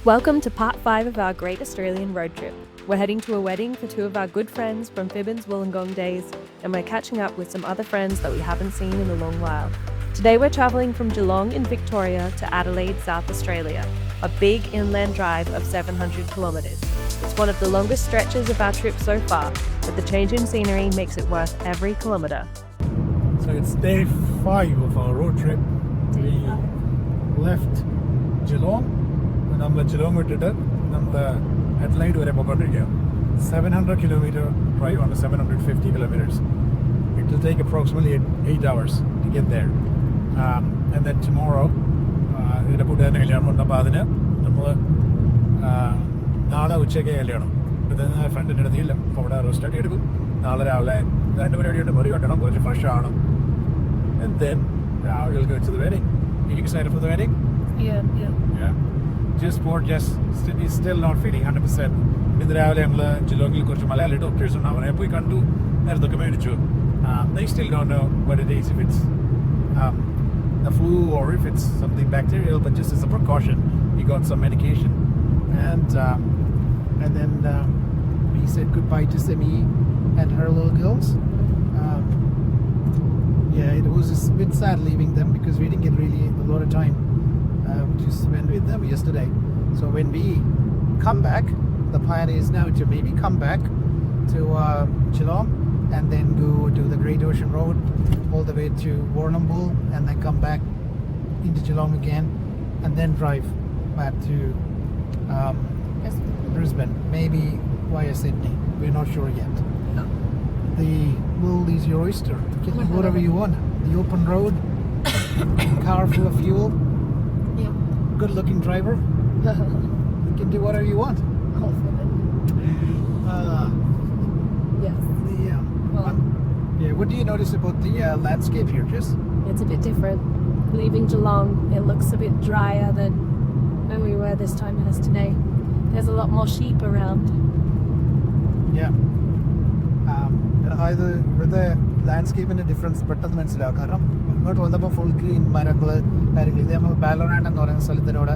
Welcome to part 5 of our Great Australian Road Trip. We're heading to a wedding for two of our good friends from Fibbins Wollongong days, and we're catching up with some other friends that we haven't seen in a long while. Today we're travelling from Geelong in Victoria to Adelaide, South Australia, a big inland drive of 700 kilometres. It's one of the longest stretches of our trip so far, but the change in scenery makes it worth every kilometre. So it's day 5 of our road trip. We left Geelong. നമ്മൾ Geelong വിട്ടിട്ട് നമ്മൾ Adelaide വരെ പോയിക്കൊണ്ടിരിക്കുക. 700 kilometer drive on 750 kilometers. It will take approximately 8 hours to get there. And then tomorrow, ഇതിൻ്റെ കൂട്ടുകാരൻ്റെ കല്യാണം ഉണ്ട്. അപ്പോൾ അതിന് നമ്മൾ നാളെ ഉച്ചയ്ക്ക് കല്യാണം. അപ്പോൾ ഫ്രണ്ടിൻ്റെ അടുത്ത് ഇല്ല. അപ്പോൾ അവിടെ റെസ്റ്റൊക്കെ എടുക്കും. നാളെ രാവിലെ 2 പരിപാടിയുണ്ട്. മുറി കെട്ടണം, കുറച്ച് ഫ്രഷ് ആണ്. And then we'll go to the wedding. Are you excited for the wedding? Yeah. He's still not feeling 100%. ഇന്ന് രാവിലെ നമ്മൾ ജിലോങ്ങിൽ കുറച്ച് മലയാളി ഡോക്ടേഴ്സ് ഉണ്ട്. അവരെ പോയി കണ്ടു, നേരത്തൊക്കെ മേടിച്ചു. They still don't know what it is, if it's the flu or if it's something bacterial, but just as a precaution, he got some medication. And then we said goodbye to Simi and her little girls. Yeah, it was a bit sad leaving them because we didn't get really a lot of time to spend with them yesterday. So when we come back, the plan is now to maybe come back to Geelong and then go to the Great Ocean Road all the way to Warrnambool and then come back into Geelong again and then drive back to Brisbane, maybe via Sydney. We're not sure yet. The world is your oyster. You can do whatever you want. The open road, car full of fuel, good looking driver. You can do whatever you want. Yes. What do you notice about the landscape here, Jess? It's a bit different. Leaving Geelong, it looks a bit drier than when we were this time yesterday. There's a lot more sheep around. Yeah. അതായത് ഇവിടുത്തെ ലാൻഡ്സ്കേപ്പിൻ്റെ difference പെട്ടെന്ന് മനസ്സിലാവും. കാരണം ഇങ്ങോട്ട് വന്നപ്പോൾ full green മരങ്ങൾ കാര്യങ്ങൾ. ഇത് നമ്മൾ ബാലറാൻഡ് എന്ന് പറയുന്ന സ്ഥലത്തിനോട്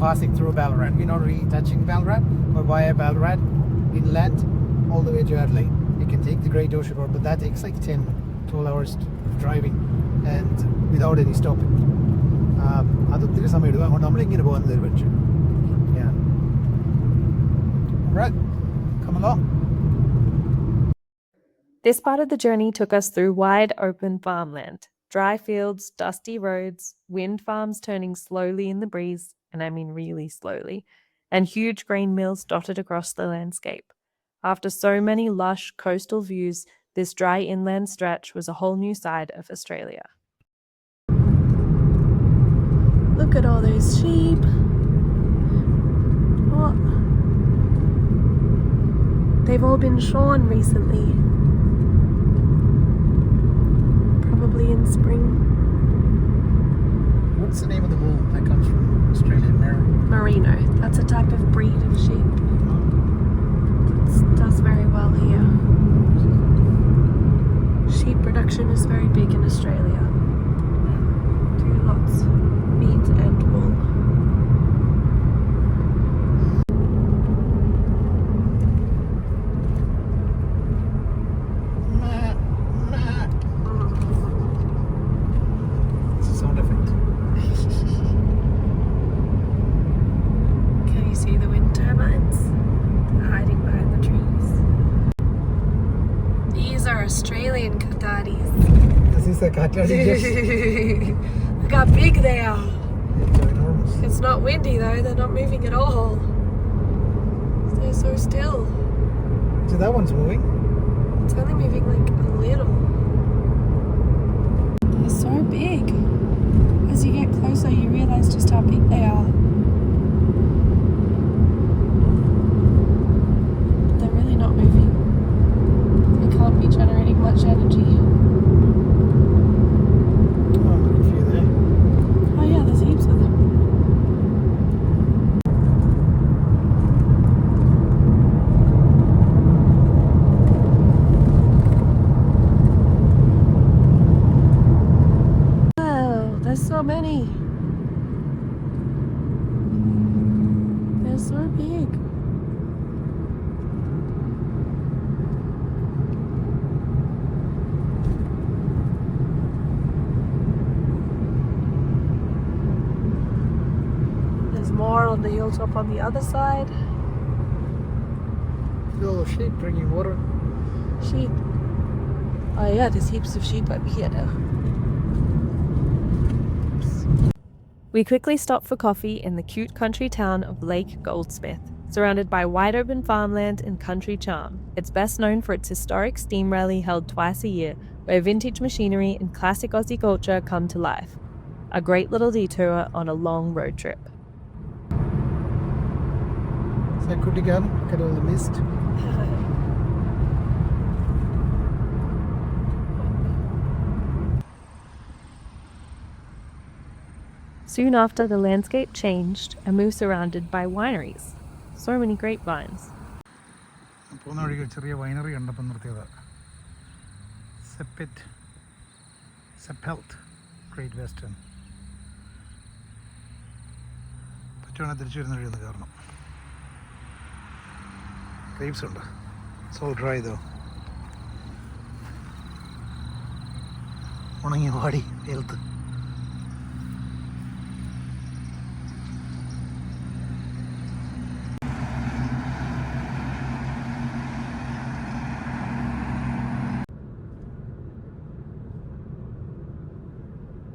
passing through Ballarat. We not really touching Ballarat or via Ballarat inland all the way to Adelaide. You can take the Great Ocean Road, but that takes like 10-12 hours driving and without any stopping. അത് ഒത്തിരി സമയം എടുക്കും. അതുകൊണ്ട് നമ്മളിങ്ങനെ പോകുന്നത് ഒരു പക്ഷേ. Yeah. All right, come along. This part of the journey took us through wide open farmland, dry fields, dusty roads, wind farms turning slowly in the breeze, and I mean really slowly, and huge grain mills dotted across the landscape. After so many lush coastal views, this dry inland stretch was a whole new side of Australia. Look at all those sheep. What? They've all been shorn recently. Probably in spring. What's the name of the wool that comes from Australia? Merino. That's a type of breed of sheep. It does very well here. Sheep production is very big in Australia. Do lots of meat and wool. Australian Qataris. This is a Qatari. Look how big they are. It's enormous. It's not windy though, they're not moving at all. They're so still. So that one's moving. It's only moving like a little. They're so big. As you get closer, you realise just how big they are. They're really not moving. They can't be generating much energy. Oh, look at a few there. Oh yeah, there's heaps of them. Wow, there's so many. big. There's more on the hilltop on the other side. Little sheep drinking water. Sheep. Oh yeah, there's heaps of sheep over here now. We quickly stop for coffee in the cute country town of Lake Goldsmith. Surrounded by wide open farmland and country charm, it's best known for its historic steam rally held twice a year, where vintage machinery and classic Aussie culture come to life. A great little detour on a long road trip. So good again, look at all the mist. Soon after, the landscape changed and we were surrounded by wineries. So many grapevines. പോകുന്ന വഴിക്ക് ചെറിയ winery കണ്ടപ്പോൾ നിർത്തിയത്. സെപ്പൽറ്റ് great western. പറ്റുവാണെങ്കിൽ തിരിച്ചു വരുന്ന വഴി ഒന്ന് കയറണം. ഗ്രേപ്സ് ഉണ്ട്. സോ ഡ്രൈ ഇതോ. ഉണങ്ങി വാടി വെയിലത്ത്.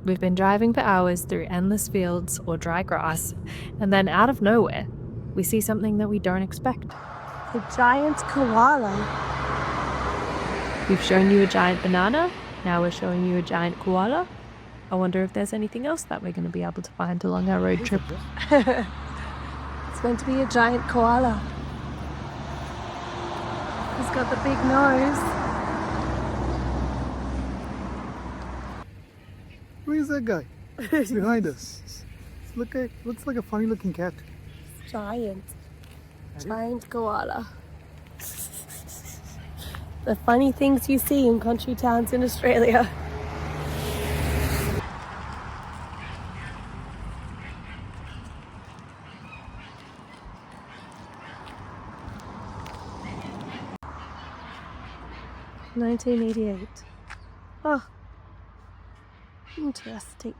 We've been driving for hours through endless fields or dry grass, and then out of nowhere, we see something that we don't expect. A giant koala. We've shown you a giant banana, now we're showing you a giant koala. I wonder if there's anything else that we're going to be able to find along our road trip. It's meant to be a giant koala. He's got the big nose. Who is that guy? Behind us. Looks like a funny looking cat. Giant koala. The funny things you see in country towns in Australia. $1988. Oh, interesting.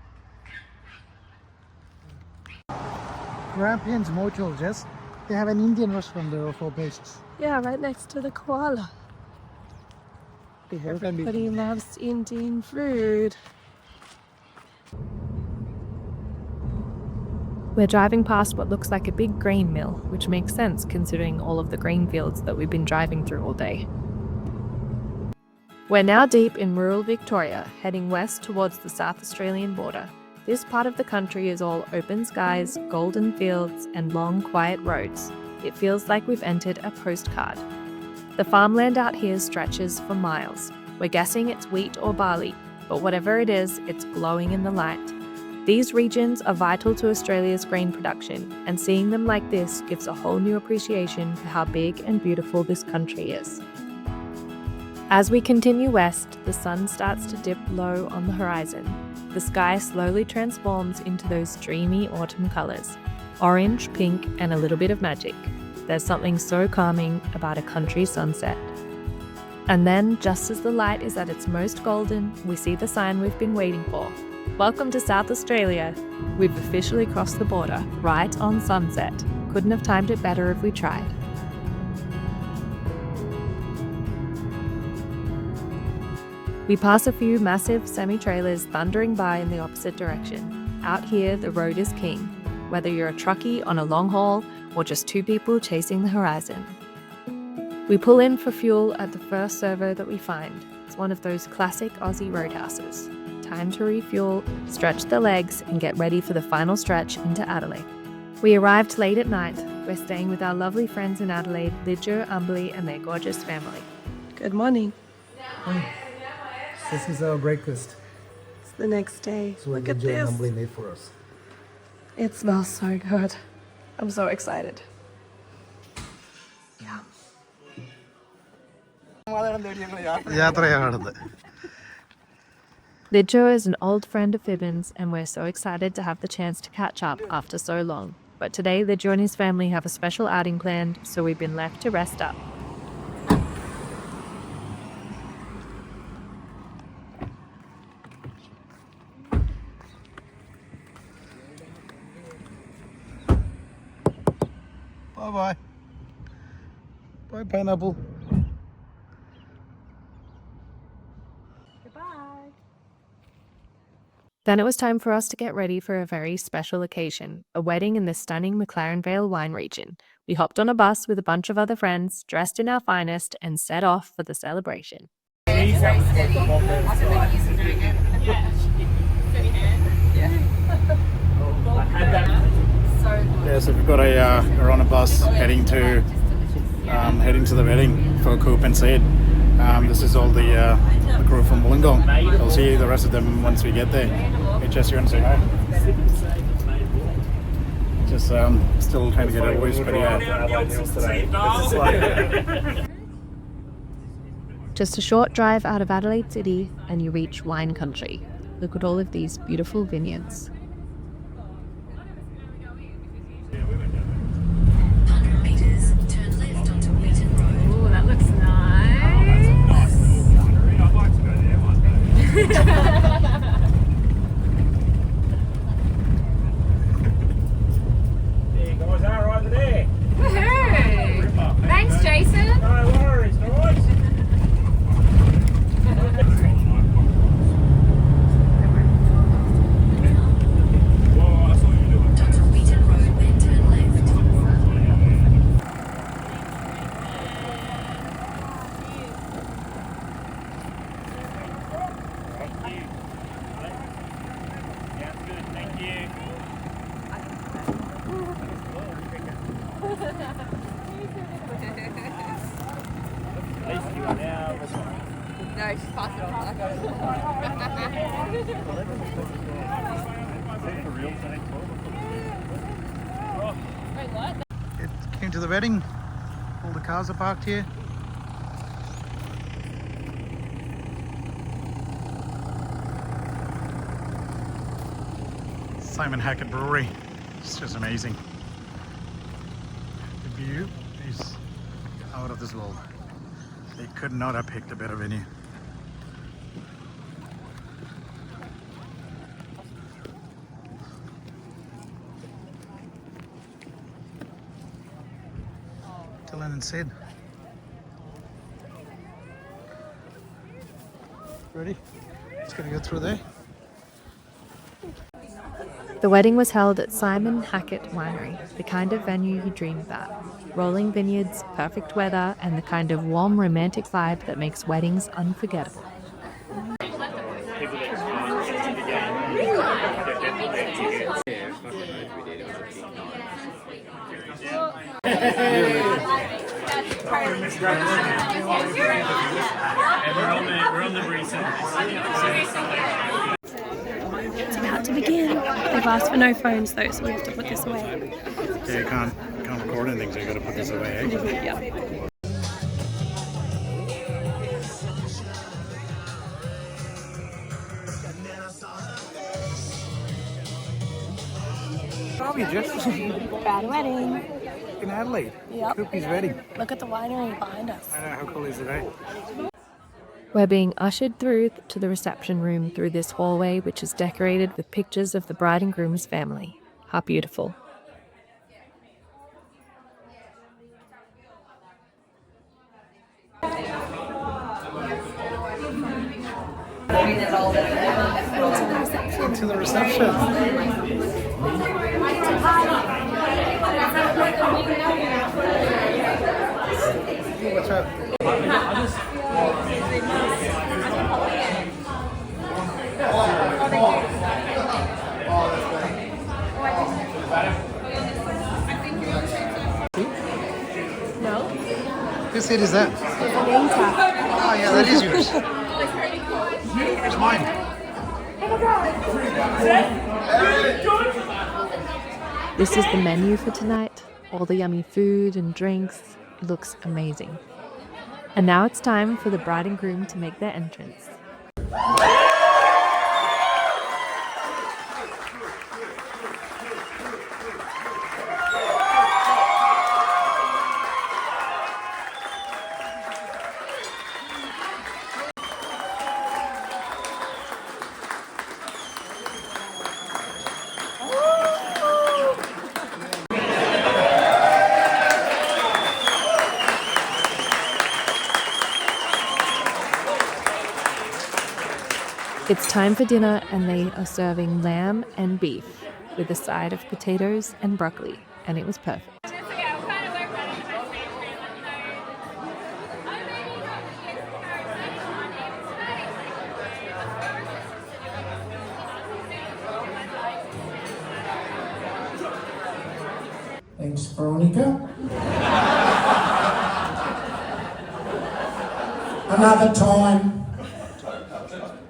Grampians Motel, Jess. They have an Indian restaurant there for places. Yeah, right next to the koala. Everybody loves Indian food. We're driving past what looks like a big grain mill, which makes sense considering all of the grain fields that we've been driving through all day. We're now deep in rural Victoria, heading west towards the South Australian border. This part of the country is all open skies, golden fields, and long, quiet roads. It feels like we've entered a postcard. The farmland out here stretches for miles. We're guessing it's wheat or barley, but whatever it is, it's glowing in the light. These regions are vital to Australia's grain production, and seeing them like this gives a whole new appreciation for how big and beautiful this country is. As we continue west, the sun starts to dip low on the horizon. The sky slowly transforms into those dreamy autumn colours. Orange, pink, and a little bit of magic. There's something so calming about a country sunset. And then, just as the light is at its most golden, we see the sign we've been waiting for. Welcome to South Australia. We've officially crossed the border, right on sunset. Couldn't have timed it better if we tried. We pass a few massive semi-trailers thundering by in the opposite direction. Out here, the road is king, whether you're a truckie on a long haul or just two people chasing the horizon. We pull in for fuel at the first servo that we find. It's one of those classic Aussie roadhouses. Time to refuel, stretch the legs, and get ready for the final stretch into Adelaide. We arrived late at night. We're staying with our lovely friends in Adelaide, Lidjo, Umbly, and their gorgeous family. Good morning. This is our breakfast. It's the next day. So Look at this. Humbly made for us. It smells so good. I'm so excited. Yeah. Lidjo is an old friend of Fibbins, and we're so excited to have the chance to catch up after so long. but today the Joe and his family have a special outing planned, so we've been left to rest up. Bye-bye. Bye, pineapple. Goodbye. Then it was time for us to get ready for a very special occasion, a wedding in the stunning McLaren Vale wine region. We hopped on a bus with a bunch of other friends, dressed in our finest, and set off for the celebration. Yeah, so we've got we're on a bus heading to the wedding for Coop and Sid. This is all the crew from Wollongong. I'll see the rest of them once we get there. Hey Jess, you want to say hi? Just still trying to get a voice, but yeah. Just a short drive out of Adelaide City and you reach wine country. Look at all of these beautiful vineyards. Oh, that looks nice. There you guys are right there. Woohoo! Thanks, Jason. No worries, no worries. Whoa, I saw you do it. Yeah, good, thank you. At least you are now. No, she's passed it on. I got it. Wait, what? It came to the wedding. All the cars are parked here. Simon Hackett Brewery. It's just amazing. The view is out of this world. They could not have picked a better venue. Dylan and Sid. Ready? Just gonna go through there. The wedding was held at Simon Hackett Winery, the kind of venue you dream about. Rolling vineyards, perfect weather, and the kind of warm romantic vibe that makes weddings unforgettable. We're on the recent. It's about to begin. They've asked for no phones though, so we have to put this away. Yeah, you can't record anything, so you gotta put this away, eh? Yeah. How are you, Jess? Bad wedding. In Adelaide. Yep. Coopy's wedding. Look at the winery behind us. I know, how cool is it, eh? We're being ushered through to the reception room through this hallway, which is decorated with pictures of the bride and groom's family. How beautiful. To the reception. What's up? No? Whose seat is that? Oh yeah, that is yours. Here's mine. This is the menu for tonight. All the yummy food and drinks. It looks amazing. And now it's time for the bride and groom to make their entrance. It's time for dinner, and they are serving lamb and beef with a side of potatoes and broccoli, and it was perfect. Thanks, Veronica. Another time,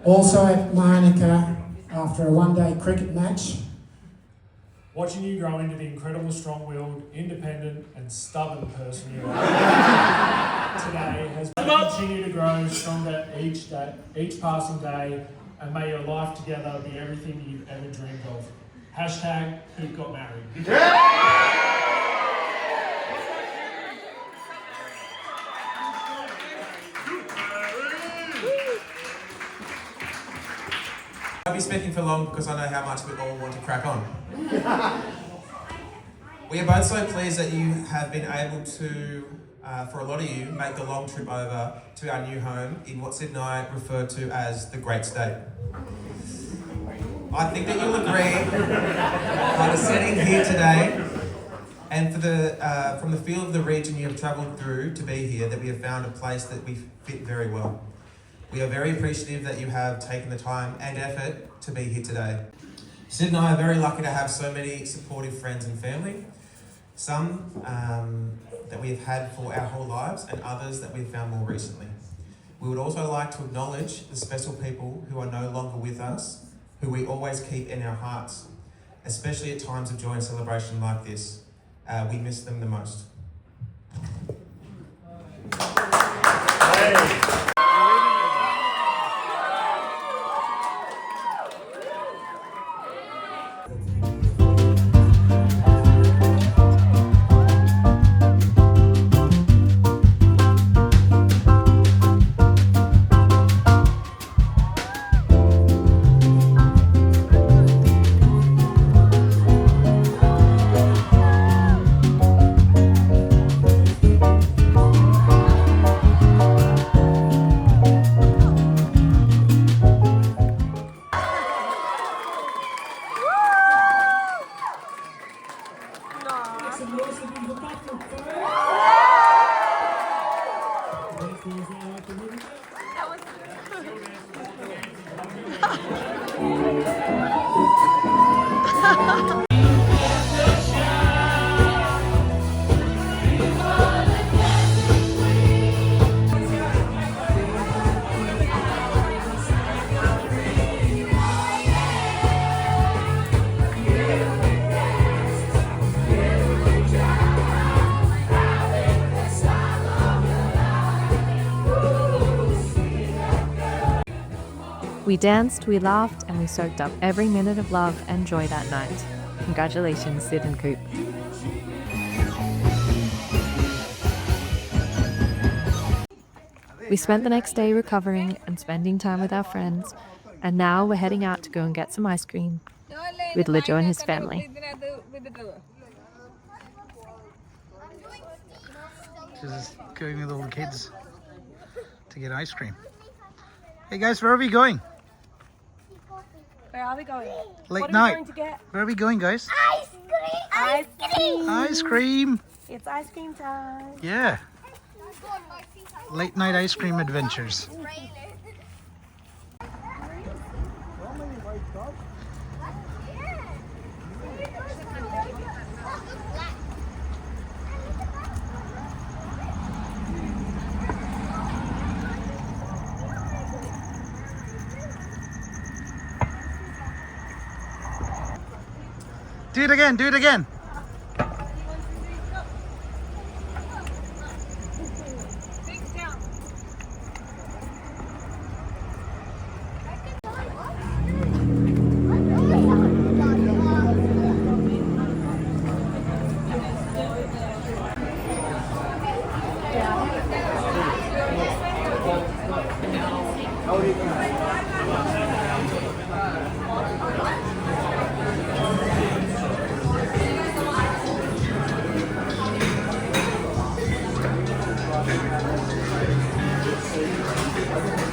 also at Mayanika, after a one-day cricket match. Watching you grow into the incredible strong-willed, independent and stubborn person you are today has continued to grow stronger each day, each passing day, and may your life together be everything you've ever dreamed of. Hashtag who got married. I won't be speaking for long because I know how much we all want to crack on. We are both so pleased that you have been able to, for a lot of you, make the long trip over to our new home in what Sid and I refer to as the Great State. I think that you'll agree by the setting here today and from the feel of the region you have travelled through to be here that we have found a place that we fit very well. We are very appreciative that you have taken the time and effort to be here today. Sid and I are very lucky to have so many supportive friends and family, some that we have had for our whole lives and others that we've found more recently. We would also like to acknowledge the special people who are no longer with us, who we always keep in our hearts, especially at times of joy and celebration like this. We miss them the most. We danced, we laughed, and we soaked up every minute of love and joy that night. Congratulations, Sid and Coop. We spent the next day recovering and spending time with our friends, and now we're heading out to go and get some ice cream with Lijo and his family. Just going with all the kids to get ice cream. Hey guys, where are we going? Where are we going? Late night. Where are we going, guys? Ice cream! Ice cream! Ice cream! It's ice cream time. Yeah. Late night ice cream adventures. Do it again, do it again.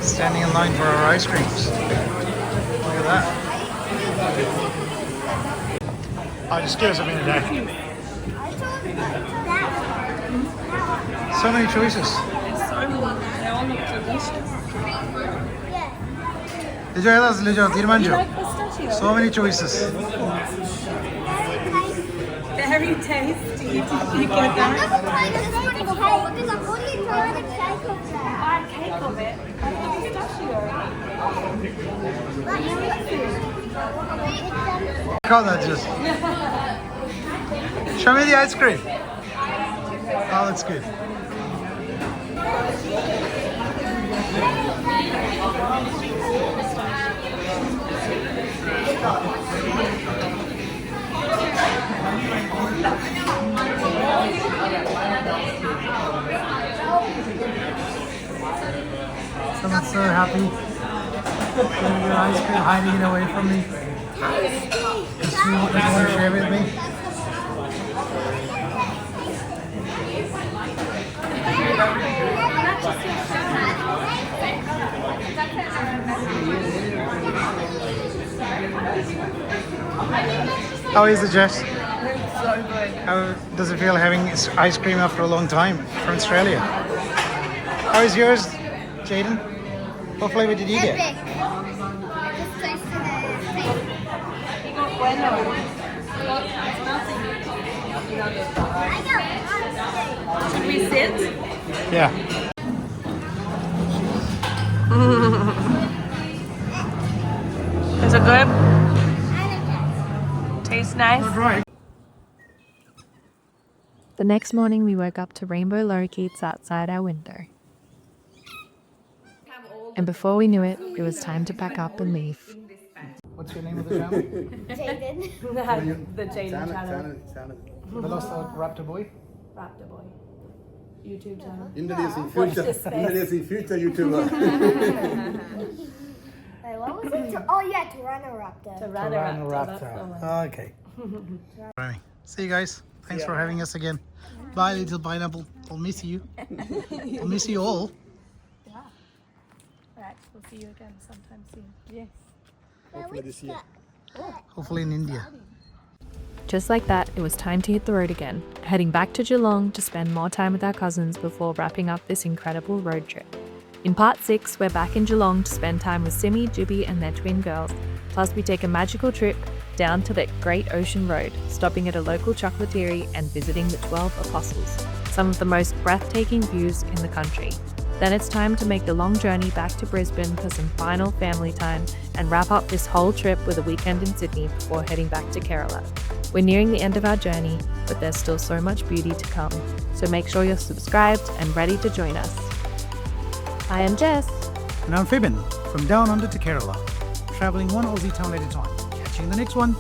Standing in line for our ice creams. that. Oh, just give us a minute there. So many choices. So many choices. Very tasty. Did you get that? Cake of it. Call that just. Show me the ice cream. Oh, that's good. Someone's so happy. Getting your ice cream, hiding it away from me. Does you want to share with me? How is it, Jess? So good. How does it feel having ice cream after a long time from Australia? How is yours, Jaden? What flavour did you get? Should we sit? Yeah. Is it good? Tastes nice? Right. The next morning we woke up to rainbow lorikeets outside our window. And before we knew it, it was time to pack up and leave. What's your name of the channel? Jaden. The Jaden channel. The Lost Raptor Boy? Raptor Boy. YouTube channel. Introducing Watch this future YouTuber. Wait, what was it? Oh yeah, Tyrannoraptor. Tyrannoraptor. Okay. Right. See you guys. Thanks for having us again. Bye, little pineapple. I'll miss you. I'll miss you all. Alright, we'll see you again sometime soon. Yes. Hopefully this year. Hopefully in India. Just like that, it was time to hit the road again, heading back to Geelong to spend more time with our cousins before wrapping up this incredible road trip. In part 6, we're back in Geelong to spend time with Simi, Jibby and their twin girls, plus we take a magical trip down to the Great Ocean Road, stopping at a local chocolaterie and visiting the 12 Apostles, some of the most breathtaking views in the country. Then it's time to make the long journey back to Brisbane for some final family time and wrap up this whole trip with a weekend in Sydney before heading back to Kerala. We're nearing the end of our journey, but there's still so much beauty to come, so make sure you're subscribed and ready to join us. I am Jess. And I'm Fibin, from down under to Kerala, traveling one Aussie town at a time. Catch you in the next one.